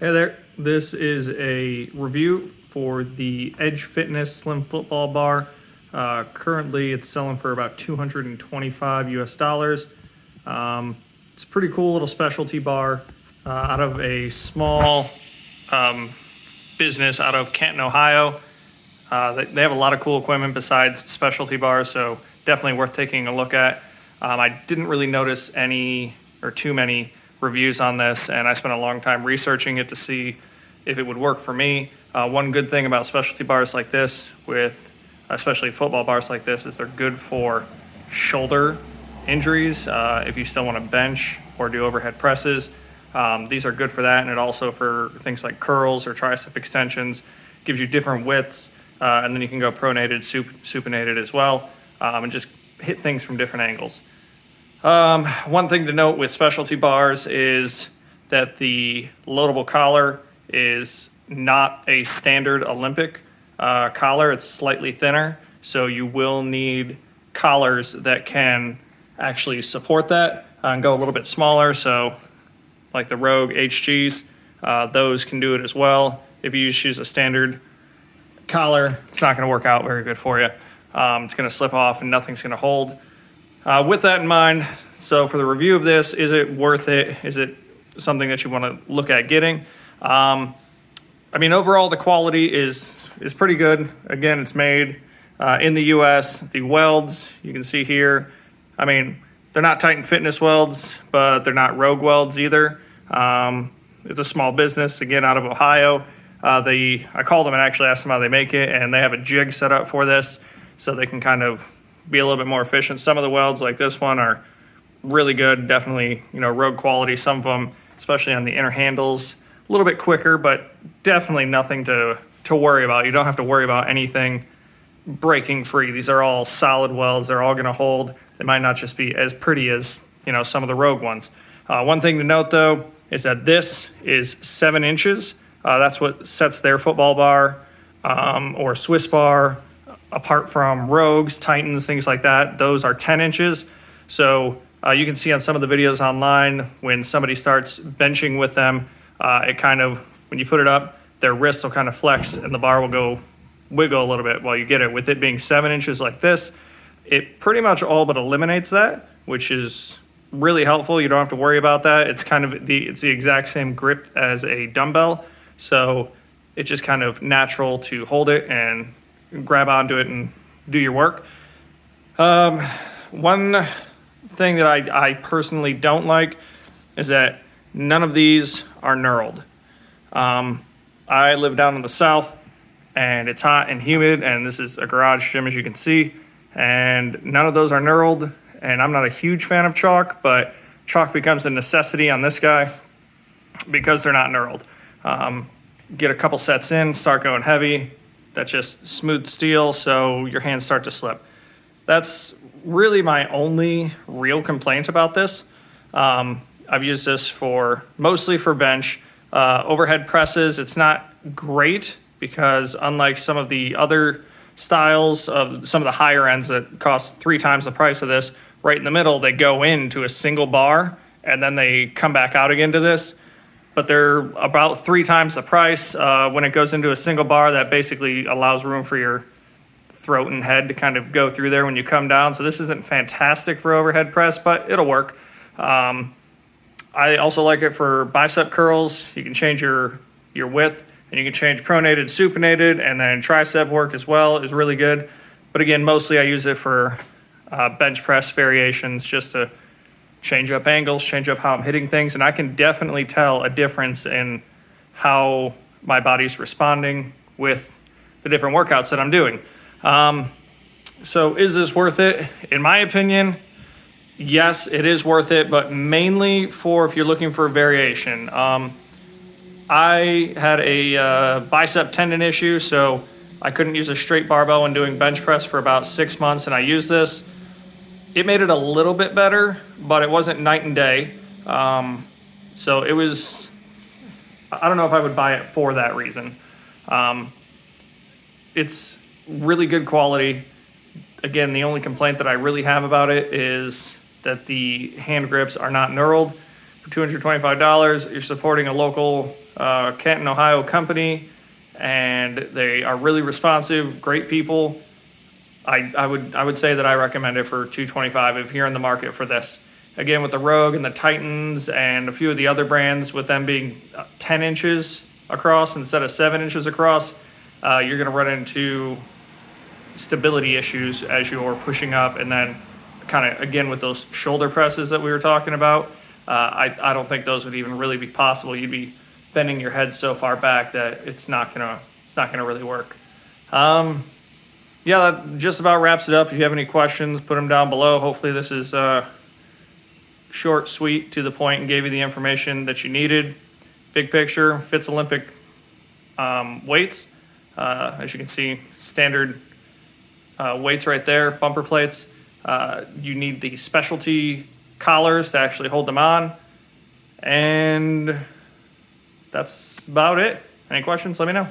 Hey there, this is a review for the Edge Fitness Slim Football Bar. Currently it's selling for about 225 US dollars. It's a pretty cool little specialty bar out of a small business out of Canton, Ohio. They have a lot of cool equipment besides specialty bars, so definitely worth taking a look at. I didn't really notice any or too many reviews on this, and I spent a long time researching it to see if it would work for me. One good thing about specialty bars like this, with especially football bars like this, is they're good for shoulder injuries. If you still want to bench or do overhead presses, these are good for that, and it also for things like curls or tricep extensions. Gives you different widths, and then you can go pronated, supinated as well, and just hit things from different angles. One thing to note with specialty bars is that the loadable collar is not a standard Olympic collar. It's slightly thinner, so you will need collars that can actually support that and go a little bit smaller. So like the Rogue HGs, those can do it as well. If you just use a standard collar, it's not going to work out very good for you. It's going to slip off and nothing's going to hold. With that in mind, so for the review of this, is it worth it? Is it something that you want to look at getting? I mean, overall, the quality is pretty good. Again, it's made in the U.S. The welds, you can see here, I mean, they're not Titan Fitness welds, but they're not Rogue welds either. It's a small business, again, out of Ohio. I called them and actually asked them how they make it, and they have a jig set up for this, so they can kind of be a little bit more efficient. Some of the welds like this one are really good, definitely, Rogue quality. Some of them, especially on the inner handles, a little bit quicker, but definitely nothing to worry about. You don't have to worry about anything breaking free. These are all solid welds. They're all going to hold. They might not just be as pretty as, some of the Rogue ones. One thing to note, though, is that this is 7 inches. That's what sets their football bar or Swiss bar apart from Rogues, Titans, things like that. Those are 10 inches. So you can see on some of the videos online, when somebody starts benching with them, it kind of, when you put it up, their wrist will kind of flex and the bar will go wiggle a little bit while you get it. With it being 7 inches like this, it pretty much all but eliminates that, which is really helpful. You don't have to worry about that. It's kind of it's the exact same grip as a dumbbell. So it's just kind of natural to hold it and grab onto it and do your work. One thing that I personally don't like is that none of these are knurled. I live down in the south, and it's hot and humid, and this is a garage gym, as you can see, and none of those are knurled. And I'm not a huge fan of chalk, but chalk becomes a necessity on this guy because they're not knurled. Get a couple sets in, start going heavy. That's just smooth steel, so your hands start to slip. That's really my only real complaint about this. I've used this mostly for bench. Overhead presses, it's not great because unlike some of the other styles of some of the higher ends that cost 3 times the price of this, right in the middle, they go into a single bar and then they come back out again to this. But they're about 3 times the price. When it goes into a single bar, that basically allows room for your throat and head to kind of go through there when you come down. So this isn't fantastic for overhead press, but it'll work. I also like it for bicep curls. You can change your width, and you can change pronated, supinated, and then tricep work as well is really good. But again, mostly I use it for bench press variations, just to change up angles, change up how I'm hitting things, and I can definitely tell a difference in how my body's responding with the different workouts that I'm doing. So is this worth it? In my opinion, yes, it is worth it, but mainly for if you're looking for variation. I had a bicep tendon issue, so I couldn't use a straight barbell when doing bench press for about 6 months, and I used this. It made it a little bit better, but it wasn't night and day. So it was, I don't know if I would buy it for that reason. It's really good quality. Again, the only complaint that I really have about it is that the hand grips are not knurled. for $225. You're supporting a local Canton, Ohio company, and they are really responsive, great people. I would say that I recommend it for $225 if you're in the market for this. Again, with the Rogue and the Titans and a few of the other brands, with them being 10 inches across instead of 7 inches across, you're going to run into stability issues as you're pushing up, and then kind of again with those shoulder presses that we were talking about. I don't think those would even really be possible. You'd be bending your head so far back that it's not gonna really work. Yeah, that just about wraps it up. If you have any questions, put them down below. Hopefully this is short, sweet, to the point, and gave you the information that you needed. Big picture, fits Olympic weights. As you can see, standard weights right there, bumper plates. You need the specialty collars to actually hold them on. And that's about it. Any questions, let me know.